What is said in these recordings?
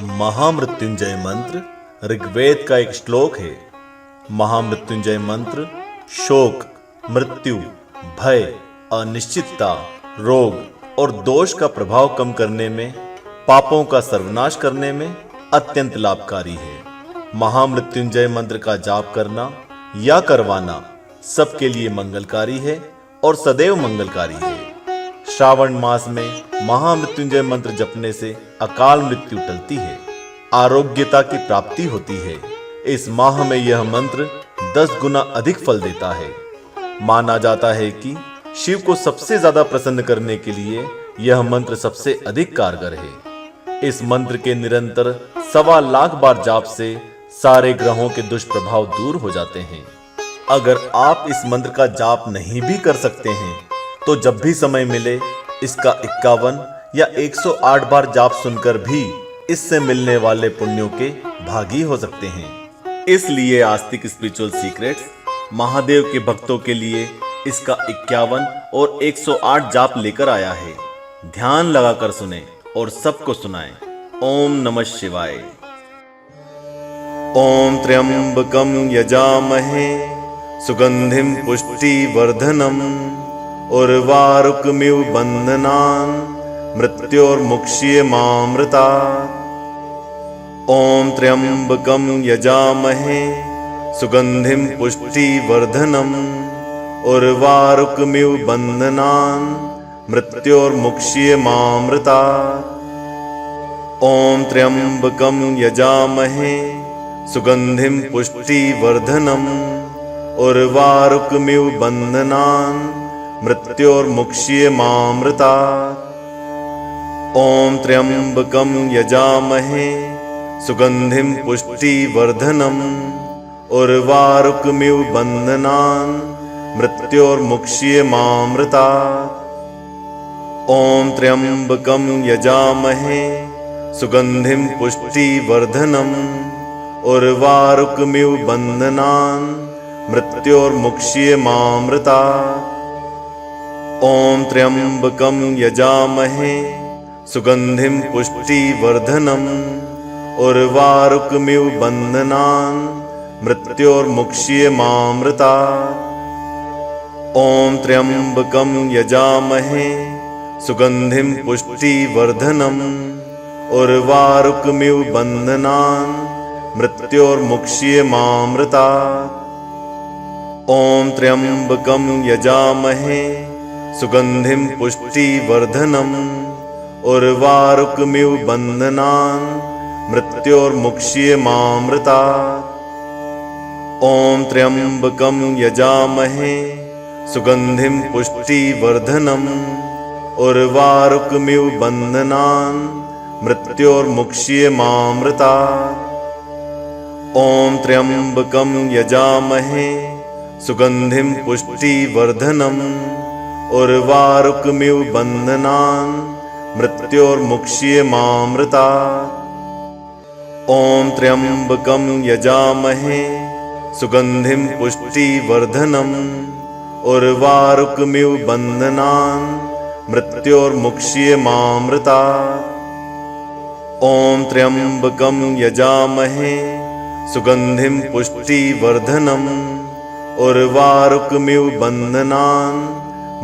महामृत्युंजय मंत्र ऋग्वेद का एक श्लोक है। महामृत्युंजय मंत्र शोक, मृत्यु, भय, अनिश्चितता, रोग और दोष का प्रभाव कम करने में, पापों का सर्वनाश करने में अत्यंत लाभकारी है। महामृत्युंजय मंत्र का जाप करना या करवाना सबके लिए मंगलकारी है और सदैव मंगलकारी है। श्रावण मास में महामृत्युंजय मंत्र जपने से अकाल मृत्यु टलती है, आरोग्यता की प्राप्ति होती है। इस माह में यह मंत्र 10 गुना अधिक फल देता है। माना जाता है कि शिव को सबसे ज्यादा प्रसन्न करने के लिए यह मंत्र सबसे अधिक कारगर है। इस मंत्र के निरंतर 1.25 लाख बार जाप से सारे ग्रहों के दुष्प्रभाव दूर हो जाते हैं। अगर आप इस मंत्र का जाप नहीं भी कर सकते हैं तो जब भी समय मिले इसका 51 या 108 बार जाप सुनकर भी इससे मिलने वाले पुण्यों के भागी हो सकते हैं। इसलिए आस्तिक स्पिरिचुअल सीक्रेट्स महादेव के भक्तों के लिए इसका 51 और 108 जाप लेकर आया है। ध्यान लगाकर सुने और सबको सुनाएं। ओम नमः शिवाय। ओम त्र्यंबकं यजामहे सुगंधिं पुष्टिवर्धनम् उर्वारुकमिव बन्धनान् मृत्योर्मुक्ष्यमामृतात्। ओम त्र्यंबकं यजामहे सुगंधिं पुष्टिवर्धनम् उर्वारुकमिव बन्धनान् मृत्योर्मुक्ष्यमामृतात्। ओम त्र्यंबकं यजामहे सुगंधिं पुष्टिवर्धनम् उर्वारुकमिव बन्धनान् मृत्योर्मुक्ष्यमामृतात्। ओम त्र्यंबकं यजामहे सुगंधिं पुष्टिवर्धनम् उर्वारुकमिव बन्धनान् मृत्योर्मुक्ष्यमामृतात्। ओम त्र्यंबकं यजामहे सुगंधिं पुष्टिवर्धनम् उर्वारुकमिव बन्धनान् मृत्योर्मुक्ष्यमामृतात्। ओम त्र्यंबकं यजामहे सुगंधिं पुष्टिवर्धनम् उर्वारुकमिव बन्धनान् मृत्योर्मुक्ष्यमामृतात्। ओम त्र्यंबकं यजामहे सुगंधिं पुष्टिवर्धनम् उर्वारुकमिव बन्धनान् मृत्योर्मुक्ष्यमामृतात्। ओम त्र्यंबकं यजामहे सुगंधिं पुष्टिवर्धनम् उर्वारुकमिव बन्धनान् मृत्योर्मुक्ष्यमामृतात्। ओम त्र्यंबकं यजामहे सुगंधिं पुष्टिवर्धनम् उर्वारुकमिव बन्धनान् मृत्योर्मुक्ष्यमामृतात्। ओम त्र्यंबकं यजामहे सुगंधिं पुष्टिवर्धनम् उर्वारुकमिव बन्धनान् मृत्योर्मुक्ष्यमामृतात्। ओम त्र्यंबकं यजामहे सुगंधिं पुष्टिवर्धनम् उर्वारुकमिव बन्धनान् मृत्योर्मुक्ष्यमामृतात्। ओम त्र्यंबकं यजामहे सुगंधिं पुष्टिवर्धनम् उर्वारुकमिव बन्धनान्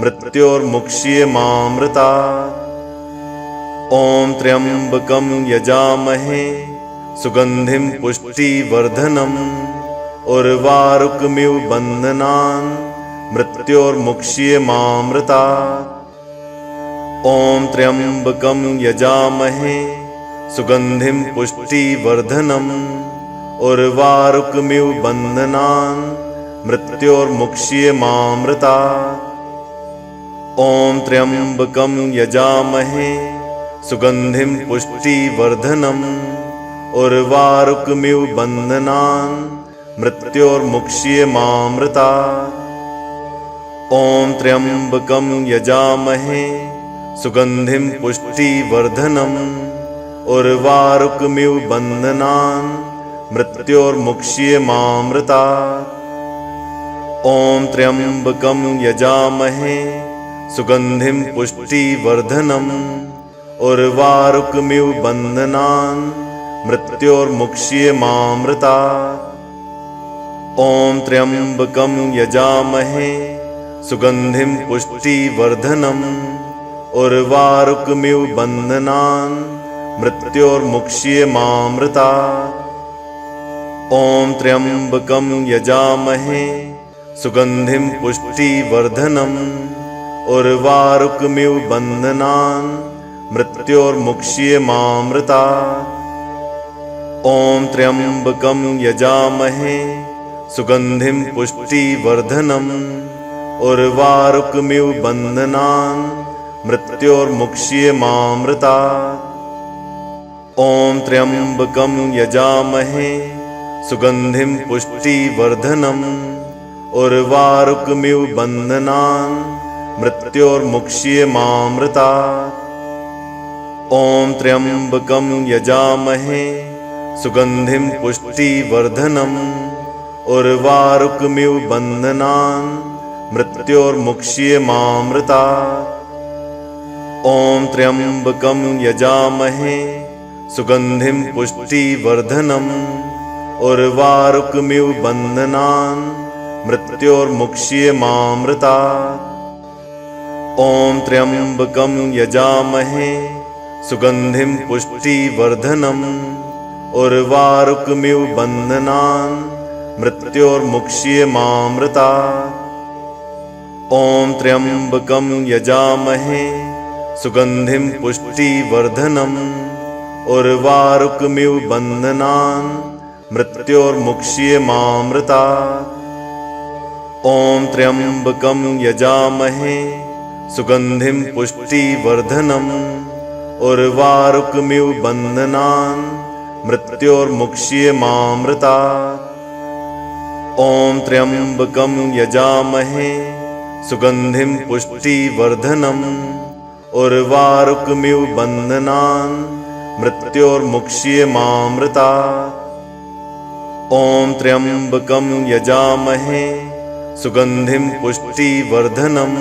मृत्योर्मुक्ष्यमामृतात्। ओम त्र्यंबकं यजामहे सुगंधिं पुष्टिवर्धनम् उर्वारुकमिव बन्धनान् मृत्योर्मुक्ष्यमामृतात्। ओम त्र्यंबकं यजामहे सुगंधिं पुष्टिवर्धनम् उर्वारुकमिव बन्धनान् मृत्योर्मुक्ष्यमामृतात्। ओम त्र्यंबकं यजामहे सुगंधिं पुष्टिवर्धनम् उर्वारुकमिव बन्धनान् मृत्योर्मुक्ष्यमामृतात्। ओम त्र्यंबकं यजामहे सुगंधिं पुष्टिवर्धनम् उर्वारुकमिव बन्धनान् मृत्योर्मुक्ष्यमामृतात्। ओम त्र्यंबकं यजामहे सुगंधिं पुष्टिवर्धनम् उर्वारुकमिव बन्धनान् मृत्योर्मुक्ष्येमामृतात्। ॐ त्र्यम्बकं यजामहे सुगन्धिं पुष्टिवर्धनम् उर्वारुकमिव बन्धनान् मृत्योर्मुक्ष्येमामृतात्। ॐ त्र्यम्बकं यजामहे सुगन्धिं पुष्टिवर्धनम् उर्वारुकमिव बन्धनान् मृत्योर्मुक्ष्येमामृतात्। ॐ त्र्यम्बकं यजामहे सुगन्धिं पुष्टिवर्धनम् उर्वारुकमिव बन्धनान् मृत्योर्मुक्ष्येमामृतात्। ॐ त्र्यम्बकं यजामहे सुगन्धिं पुष्टिवर्धनम् उर्वारुकमिव बन्धनान् मृत्योर्मुक्ष्येमामृतात्। ॐ त्र्यम्बकं यजामहे सुगन्धिं पुष्टिवर्धनम् उर्वारुकमिव बन्धनान् मृत्योर्मुक्ष्येमामृतात्। ॐ त्र्यम्बकं यजामहे सुगन्धिं पुष्टिवर्धनम् उर्वारुकमिव बन्धनान् मृत्योर्मुक्ष्येमामृतात्। ॐ त्र्यम्बकं यजामहे सुगन्धिं पुष्टिवर्धनम् उर्वारुकमिव बन्धनान् मृत्योर्मुक्ष्येमामृतात्। ॐ त्र्यम्बकं यजामहे सुगन्धिं पुष्टिवर्धनम् उर्वारुकमिव बन्धनान् मृत्योर्मुक्ष्येमामृतात्। ॐ त्र्यम्बकं यजामहे सुगन्धिं पुष्टिवर्धनम् उर्वारुकमिव बन्धनान् मृत्योर्मुक्ष्येमामृतात्। ॐ त्र्यम्बकं यजामहे सुगन्धिं पुष्टिवर्धनम् उर्वारुकमिव बन्धनान् मृत्योर्मुक्ष्येमामृतात्। ॐ त्र्यम्बकं यजामहे सुगन्धिं पुष्टिवर्धनम्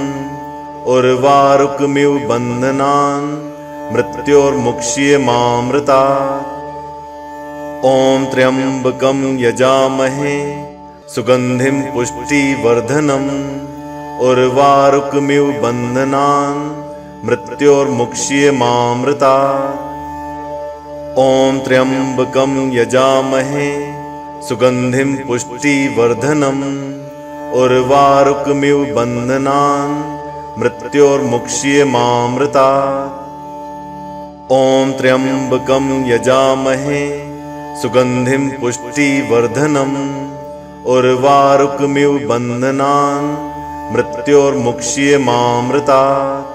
उर्वारुकमिव बन्धनान् मृत्योर्मुक्ष्येमामृतात्। ॐ त्र्यम्बकं यजामहे सुगन्धिं पुष्टिवर्धनम् उर्वारुकमिव बन्धनान् मृत्योर्मुक्ष्येमामृतात्। ॐ त्र्यम्बकं यजामहे सुगन्धिं पुष्टिवर्धनम् उर्वारुकमिव बन्धनान् मृत्योर्मुक्ष्येमामृतात्।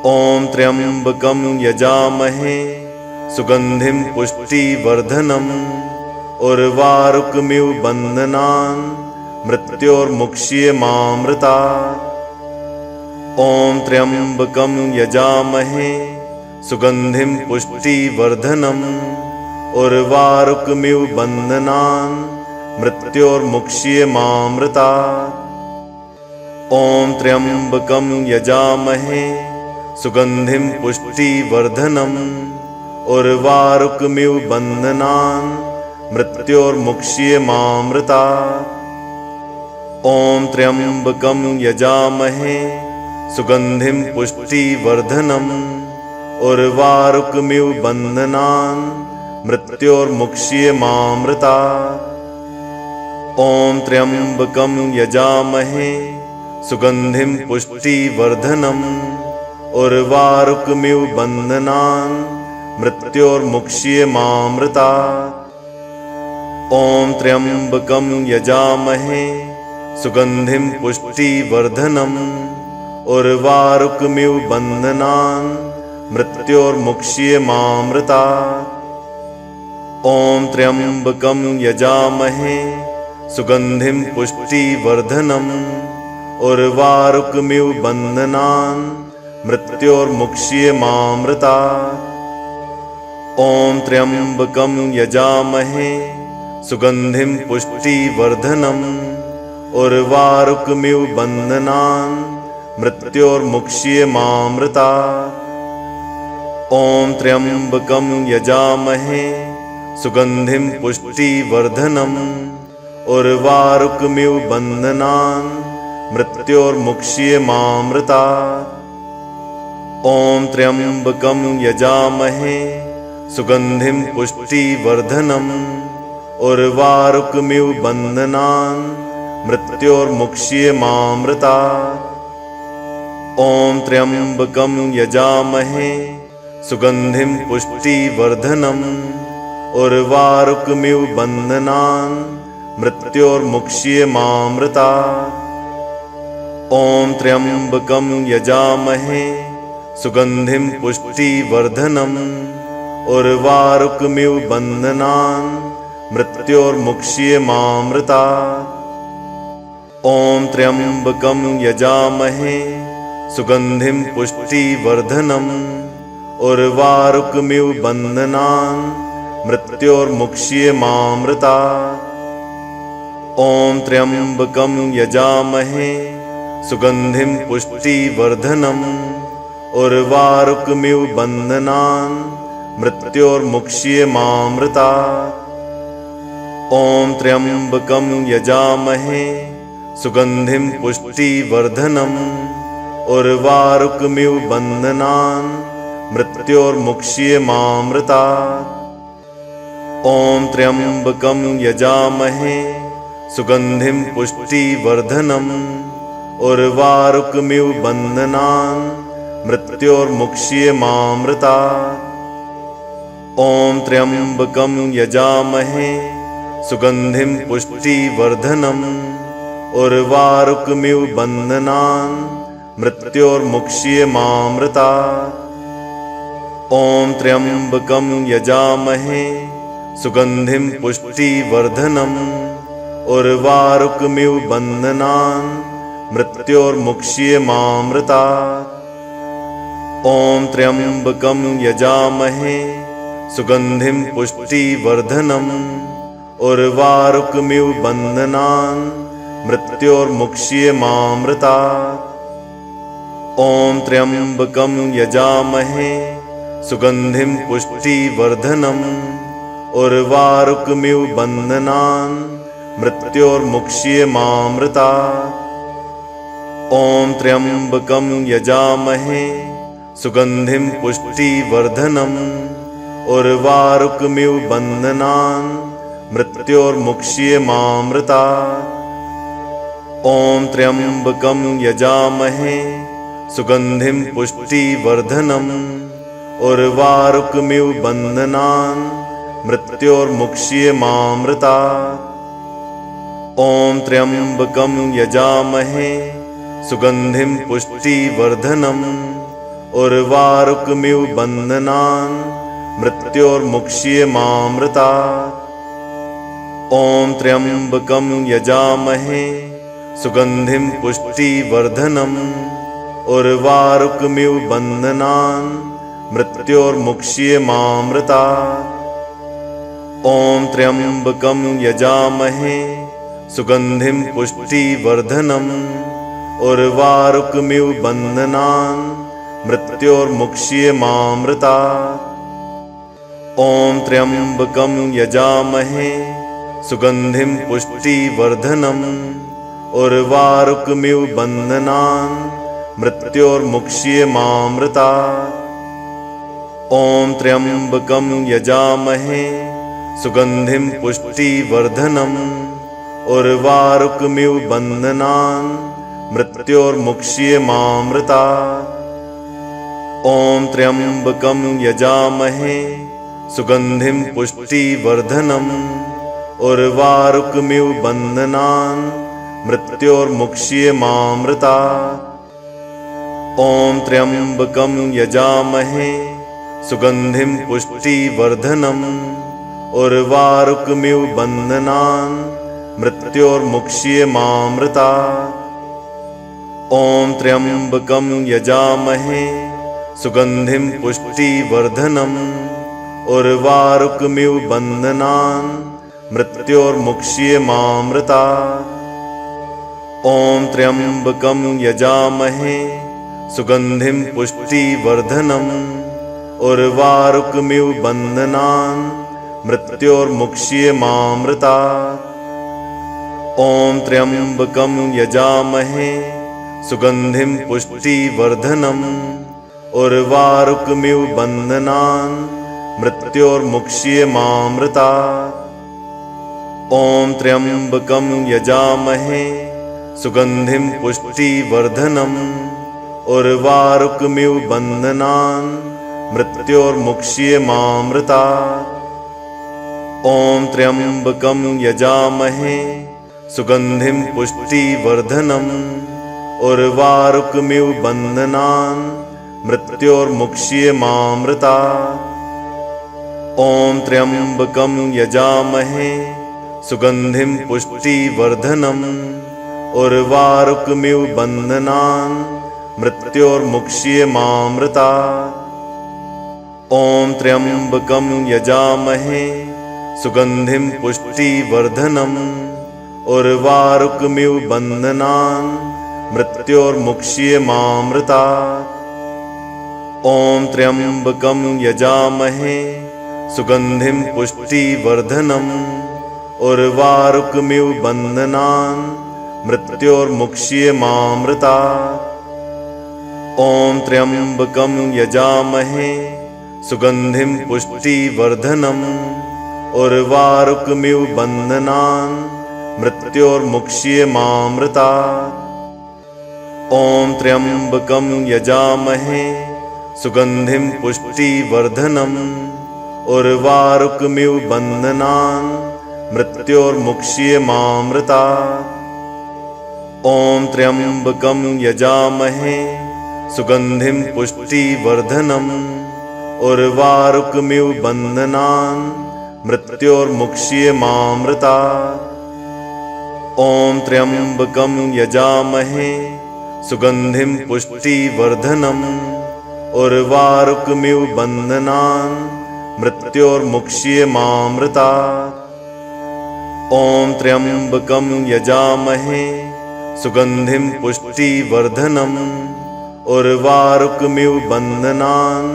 ॐ त्र्यम्बकं यजामहे सुगन्धिं पुष्टिवर्धनम् उर्वारुकमिव बन्धनान् मृत्योर्मुक्ष्येमामृतात्। ॐ त्र्यम्बकं यजामहे सुगन्धिं पुष्टिवर्धनम् उर्वारुकमिव बन्धनान् मृत्योर्मुक्ष्येमामृतात्। ॐ त्र्यम्बकं यजामहे सुगन्धिं पुष्टिवर्धनम् उर्वारुकमिव बन्धनान् मृत्योर्मुक्ष्येमामृतात्। ॐ त्र्यम्बकं यजामहे सुगन्धिं पुष्टिवर्धनम् उर्वारुकमिव बन्धनान् मृत्योर्मुक्ष्येमामृतात्। ॐ त्र्यम्बकं यजामहे सुगन्धिं पुष्टिवर्धनम् उर्वारुकमिव बन्धनान् मृत्योर्मुक्ष्येमामृतात्। ॐ त्र्यम्बकं यजामहे सुगन्धिं पुष्टिवर्धनम् उर्वारुकमिव बन्धनान् मृत्योर्मुक्ष्येमामृतात्। ॐ त्र्यम्बकं यजामहे सुगन्धिं पुष्टिवर्धनम् उर्वारुकमिव बन्धनान् मृत्योर्मुक्ष्येमामृतात्। ॐ त्र्यम्बकं यजामहे सुगन्धिं पुष्टिवर्धनम् उर्वारुकमिव बन्धनान् मृत्योर्मुक्ष्येमामृतात्। ॐ त्र्यम्बकं यजामहे सुगन्धिं पुष्टिवर्धनम् उर्वारुकमिव बन्धनान् मृत्योर्मुक्ष्येमामृतात्। ॐ त्र्यम्बकं यजामहे सुगन्धिं पुष्टिवर्धनम् उर्वारुकमिव बन्धनान् मृत्योर्मुक्ष्यमामृतात्। ॐ त्र्यम्बकं यजामहे सुगन्धिं पुष्टिवर्धनम् उर्वारुकमिव बन्धनान् मृत्योर्मुक्ष्यमामृतात्। ॐ त्र्यम्बकं यजामहे सुगन्धिं पुष्टिवर्धनम् उर्वारुकमिव बन्धनान् मृत्योर्मुक्ष्यमामृतात्। ॐ त्र्यम्बकं यजामहे सुगन्धिं पुष्टिवर्धनम् उर्वारुकमिव बन्धनान् मृत्योर्मुक्ष्यमामृतात्। ॐ त्र्यम्बकं यजामहे सुगन्धिं पुष्टिवर्धनम् उर्वारुकमिव बन्धनान् मृत्योर्मुक्ष्यमामृतात्। ॐ त्र्यम्बकं यजामहे सुगन्धिं पुष्टिवर्धनम् उर्वारुकमिव बन्धनान् मृत्योर्मुक्ष्यमामृतात्। ॐ त्र्यम्बकं यजामहे सुगन्धिं पुष्टिवर्धनम् उर्वारुकमिव बन्धनान् मृत्योर्मुक्ष्यमामृतात्। ॐ त्र्यम्बकं यजामहे सुगन्धिं पुष्टिवर्धनम् उर्वारुकमिव बन्धनान् मृत्योर्मुक्ष्यमामृतात्। ॐ त्र्यम्बकं यजामहे सुगन्धिं पुष्टिवर्धनम् उर्वारुकमिव बन्धनान् मृत्योर्मुक्ष्यमामृतात्। ॐ त्र्यम्बकं यजामहे सुगन्धिं पुष्टिवर्धनम् उर्वारुकमिव बन्धनान् मृत्योर्मुक्ष्यमामृतात्। ॐ त्र्यम्बकं यजामहे सुगन्धिं पुष्टिवर्धनम् उर्वारुकमिव बन्धनान् मृत्योर्मुक्ष्यमामृतात्। ॐ त्र्यम्बकं यजामहे सुगन्धिं पुष्टिवर्धनम् उर्वारुकमिव बन्धनान् मृत्योर्मुक्ष्यमामृतात्। ॐ त्र्यम्बकं यजामहे सुगन्धिं पुष्टिवर्धनम् उर्वारुकमिव बन्धनान् मृत्योर्मुक्ष्यमामृतात्। ॐ त्र्यम्बकं यजामहे सुगन्धिं पुष्टिवर्धनम् उर्वारुकमिव बन्धनान् मृत्योर्मुक्ष्यमामृतात्। ॐ त्र्यम्बकं यजामहे सुगन्धिं पुष्टिवर्धनम् उर्वारुकमिव बन्धनान् मृत्योर्मुक्ष्यमामृतात्। ॐ त्र्यम्बकं यजामहे सुगन्धिं पुष्टिवर्धनम् उर्वारुकमिव बन्धनान् मृत्योर्मुक्ष्यमामृतात्। ॐ त्र्यम्बकं यजामहे सुगन्धिं पुष्टिवर्धनम् उर्वारुकमिव बन्धनान् मृत्योर्मुक्ष्यमामृतात्। ॐ त्र्यम्बकं यजामहे सुगन्धिं पुष्टिवर्धनम् उर्वारुकमिव बन्धनान् मृत्योर्मुक्ष्यमामृतात्। ॐ त्र्यम्बकं यजामहे सुगन्धिं पुष्टिवर्धनम् उर्वारुकमिव बन्धनान् मृत्योर्मुक्ष्यमामृतात्। ॐ त्र्यम्बकं यजामहे सुगन्धिं पुष्टिवर्धनम् उर्वारुकमिव बन्धनान् मृत्योर्मुक्ष्यमामृतात्। ॐ त्र्यम्बकं यजामहे सुगन्धिं पुष्टिवर्धनम् उर्वारुकमिव बन्धनान् मृत्योर्मुक्ष्यमामृतात्। ॐ त्र्यम्बकं यजामहे सुगन्धिं पुष्टिवर्धनम् उर्वारुकमिव बन्धनान् मृत्योर्मुक्ष्यमामृतात्। ॐ त्र्यम्बकं यजामहे सुगन्धिं पुष्टिवर्धनम् उर्वारुकमिव बन्धनान् मृत्योर्मुक्ष्यमामृतात्। ॐ त्र्यम्बकं यजामहे सुगन्धिं पुष्टिवर्धनम् उर्वारुकमिव बन्धनान् मृत्योर्मुक्ष्यमामृतात्। ॐ त्र्यम्बकं यजामहे सुगन्धिं पुष्टिवर्धनम् उर्वारुकमिव बन्धनान् मृत्योर्मुक्ष्यमामृतात्। ॐ त्र्यम्बकं यजामहे सुगन्धिं पुष्टिवर्धनम् उर्वारुकमिव बन्धनान् मृत्योर्मुक्ष्यमामृतात्। ॐ त्र्यम्बकं यजामहे सुगन्धिं पुष्टिवर्धनम् उर्वारुकमिव बन्धनान् मृत्योर्मुक्ष्यमामृतात्। ॐ त्र्यम्बकं यजामहे सुगन्धिं पुष्टिवर्धनम् उर्वारुकमिव बन्धनान् मृत्योर्मुक्ष्यमामृतात्। ॐ त्र्यम्बकं यजामहे सुगन्धिं पुष्टिवर्धनम् उर्वारुकमिव बन्धनान् मृत्योर्मुक्ष्यमामृतात्। ॐ त्र्यम्बकं यजामहे सुगन्धिं पुष्टिवर्धनम् उर्वारुकमिव बन्धनान् मृत्योर्मुक्ष्यमामृतात्। ॐ त्र्यम्बकं यजामहे सुगन्धिं पुष्टिवर्धनम् उर्वारुकमिव बन्धनान् मृत्योर्मुक्ष्यमामृतात्। ॐ त्र्यम्बकं यजामहे सुगन्धिं पुष्टिवर्धनम् उर्वारुकमिव बन्धनान् मृत्योर्मुक्ष्यमामृतात्। ॐ त्र्यम्बकं यजामहे सुगन्धिं पुष्टिवर्धनम् उर्वारुकमिव बन्धनान् मृत्योर्मुक्ष्यमामृतात्। ॐ त्र्यम्बकं यजामहे सुगन्धिं पुष्टिवर्धनम् उर्वारुकमिव बन्धनान्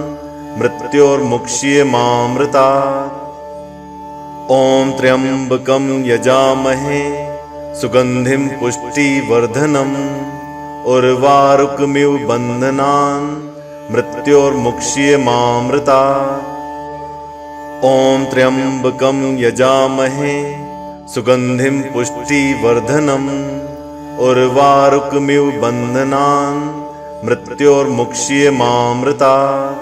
मृत्योर्मुक्ष्यमामृतात्। ॐ त्र्यम्बकं यजामहे सुगन्धिं पुष्टिवर्धनम् उर्वारुकमिव बन्धनान् मृत्योर्मुक्ष्यमामृतात्। ॐ त्र्यम्बकं यजामहे सुगन्धिं पुष्टिवर्धनम् उर्वारुकमिव बन्धनान् मृत्योर्मुक्ष्यमामृतात्।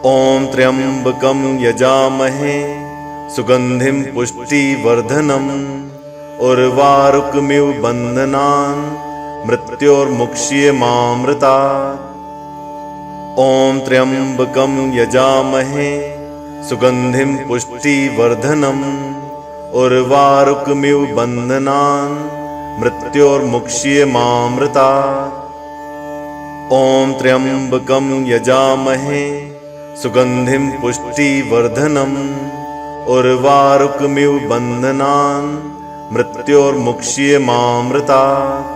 ॐ त्र्यम्बकं यजामहे सुगन्धिं पुष्टिवर्धनम् उर्वारुकमिव बन्धनान् मृत्योर्मुक्ष्यमामृतात्। ॐ त्र्यम्बकं यजामहे सुगन्धिं पुष्टिवर्धनम् उर्वारुकमिव बन्धनान् मृत्योर्मुक्ष्यमामृतात्। ॐ त्र्यम्बकं यजामहे सुगन्धिं पुष्टिवर्धनम् उर्वारुकमिव बन्धनान् मृत्योर्मुक्ष्यमामृतात्।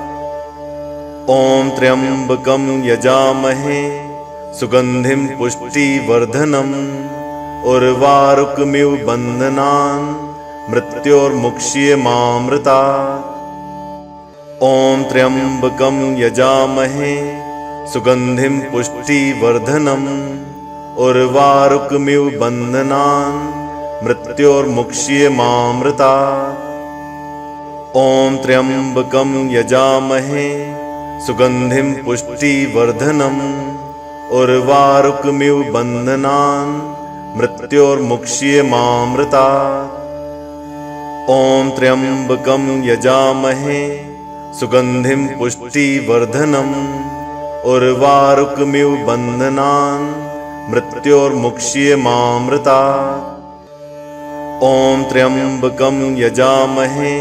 ॐ त्र्यम्बकं यजामहे सुगन्धिं पुष्टिवर्धनम् उर्वारुकमिव बन्धनान् मृत्योर्मुक्ष्यमामृतात्। ॐ त्र्यम्बकं यजामहे सुगन्धिं पुष्टिवर्धनम् उर्वारुकमिव बन्धनान् मृत्योर्मुक्ष्यमामृतात्। ॐ त्र्यम्बकं यजामहे सुगन्धिं पुष्टिवर्धनम् उर्वारुकमिव बन्धनान् मृत्योर्मुक्ष्यमामृतात्। ॐ त्र्यम्बकं यजामहे सुगन्धिं पुष्टिवर्धनम् उर्वारुकमिव बन्धनान् मृत्योर्मुक्ष्यमामृतात्। ॐ त्र्यम्बकं यजामहे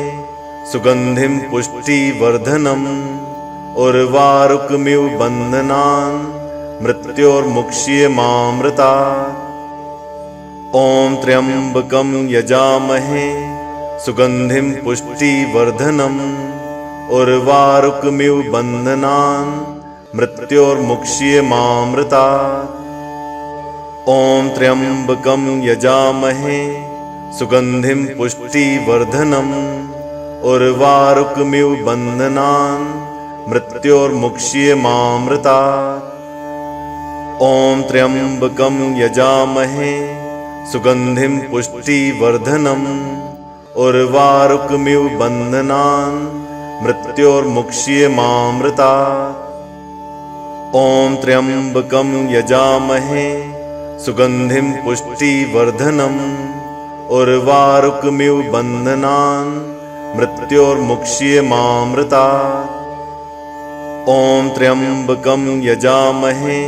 सुगन्धिं पुष्टिवर्धनम् उर्वारुकमिव बन्धनान् मृत्योर्मुक्ष्यमामृतात्। ॐ त्र्यम्बकं यजामहे सुगन्धिं पुष्टिवर्धनम् उर्वारुकमिव बन्धनान् मृत्योर्मुक्ष्यमामृतात्। ॐ त्र्यम्बकं यजामहे सुगन्धिं पुष्टिवर्धनम् उर्वारुकमिव बन्धनान् मृत्योर्मुक्ष्यमामृतात्। ॐ त्र्यम्बकं यजामहे सुगन्धिं पुष्टिवर्धनम् उर्वारुकमिव बन्धनान् मृत्योर्मुक्ष्यमामृतात्। ॐ त्र्यम्बकं यजामहे सुगन्धिं पुष्टिवर्धनम् उर्वारुकमिव बन्धनान् मृत्योर्मुक्ष्यमामृतात्। ॐ त्र्यम्बकं यजामहे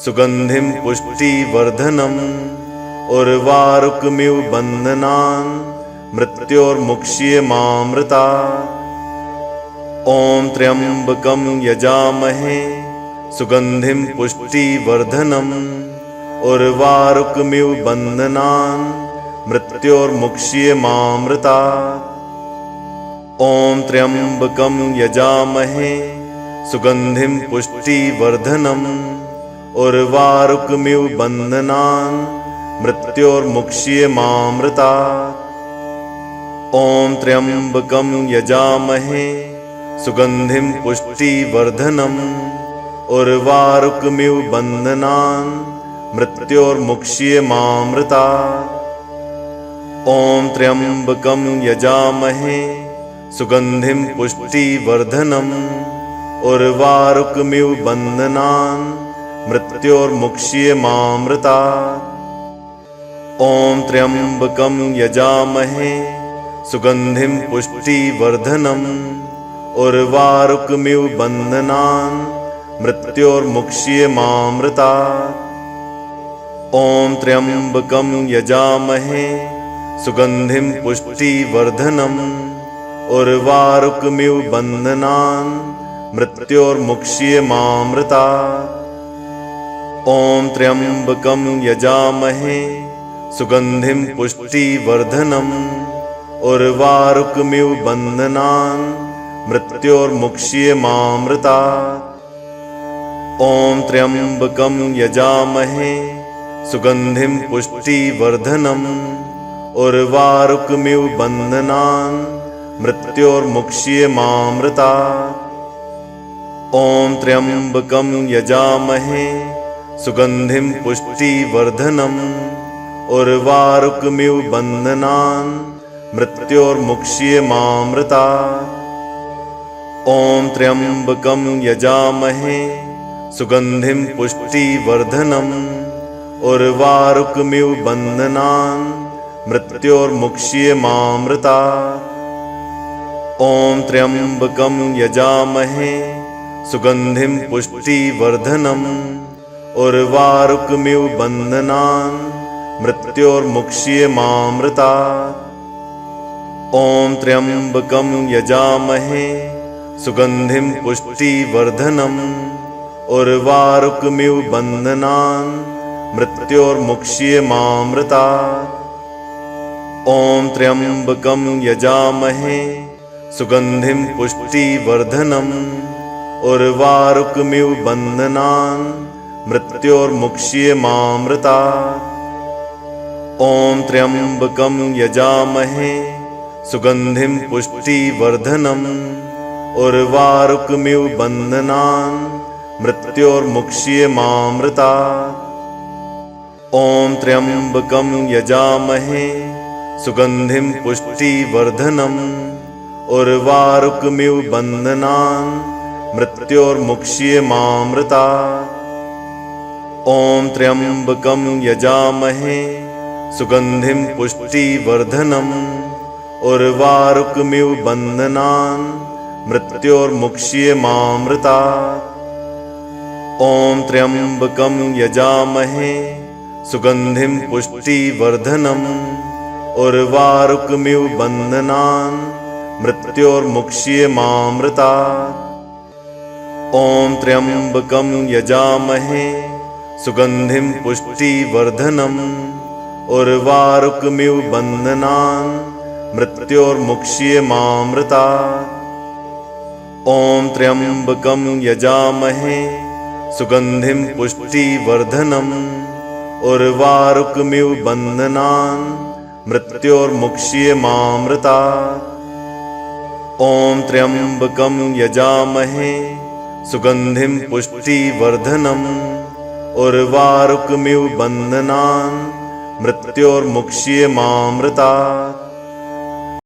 सुगन्धिं पुष्टिवर्धनम् उर्वारुकमिव बन्धनान् मृत्योर्मुक्ष्यमामृतात्। ॐ त्र्यम्बकं यजामहे सुगन्धिं पुष्टिवर्धनम् उर्वारुकमिव बन्धनान् मृत्योर्मुक्ष्यमामृतात्। ॐ त्र्यम्बकं यजामहे सुगन्धिं पुष्टिवर्धनम् उर्वारुकमिव बन्धनान् मृत्योर्मुक्ष्यमामृतात्। ॐ त्र्यम्बकं यजामहे सुगन्धिं पुष्टिवर्धनम् उर्वारुकमिव बन्धनान् मृत्योर्मुक्ष्यमामृतात्। ॐ त्र्यम्बकं यजामहे सुगन्धिं पुष्टिवर्धनम् उर्वारुकमिव बन्धनान् मृत्योर्मुक्ष्यमामृतात्। ॐ त्र्यम्बकं यजामहे सुगन्धिं पुष्टिवर्धनम् उर्वारुकमिव बन्धनान् मृत्योर्मुक्ष्यमामृतात्। ॐ त्र्यम्बकं यजामहे सुगन्धिं पुष्टिवर्धनम् उर्वारुकमिव बन्धनान् मृत्योर्मुक्ष्यमामृतात्। ॐ त्र्यम्बकं यजामहे सुगन्धिं पुष्टिवर्धनम् उर्वारुकमिव बन्धनान् मृत्योर्मुक्ष्यमामृतात्। ॐ त्र्यम्बकं यजामहे सुगन्धिं पुष्टिवर्धनम् उर्वारुकमिव बन्धनान् मृत्योर्मुक्ष्यमामृतात्। ॐ त्र्यम्बकं यजामहे सुगन्धिं पुष्टिवर्धनम् उर्वारुकमिव बन्धनान् मृत्योर्मुक्ष्यमामृतात्। ॐ त्र्यम्बकं यजामहे सुगन्धिं पुष्टिवर्धनम् उर्वारुकमिव बन्धनान् मृत्योर्मुक्ष्यमामृतात्। ॐ त्र्यम्बकं यजामहे सुगन्धिं पुष्टिवर्धनम् उर्वारुकमिव बन्धनान् मृत्योर्मुक्ष्यमामृतात्। ॐ त्र्यम्बकं यजामहे सुगन्धिं पुष्टिवर्धनम् उर्वारुकमिव बन्धनान् मृत्योर्मुक्ष्यमामृतात्। ॐ त्र्यम्बकं यजामहे सुगन्धिं पुष्टिवर्धनम् उर्वारुकमिव बन्धनान् मृत्योर्मुक्ष्यमामृतात्। ॐ त्र्यम्बकं यजामहे सुगन्धिं पुष्टिवर्धनम् उर्वारुकमिव बन्धनान् मृत्योर्मुक्ष्यमामृतात्। ॐ त्र्यम्बकं यजामहे सुगन्धिं पुष्टिवर्धनम् उर्वारुकमिव बन्धनान् मृत्योर्मुक्ष्यमामृतात्। ॐ त्र्यम्बकं यजामहे सुगन्धिं पुष्टिवर्धनम् उर्वारुकमिव बन्धनान् मृत्योर्मुक्ष्यमामृतात्। ॐ त्र्यम्बकं यजामहे सुगन्धिं पुष्टिवर्धनम् उर्वारुकमिव बन्धनान् मृत्योर्मुक्ष्यमामृतात्। ॐ त्र्यम्बकं यजामहे सुगन्धिं पुष्टिवर्धनम् उर्वारुकमिव बन्धनान् मृत्योर्मुक्ष्यमामृतात्। ॐ त्र्यम्बकं यजामहे सुगन्धिं पुष्टिवर्धनम् उर्वारुकमिव बन्धनान् मृत्योर्मुक्ष्यमामृतात्। ॐ त्र्यम्बकं यजामहे सुगन्धिं पुष्टिवर्धनम् उर्वारुकमिव बन्धनान् मृत्योर्मुक्ष्यमामृतात्।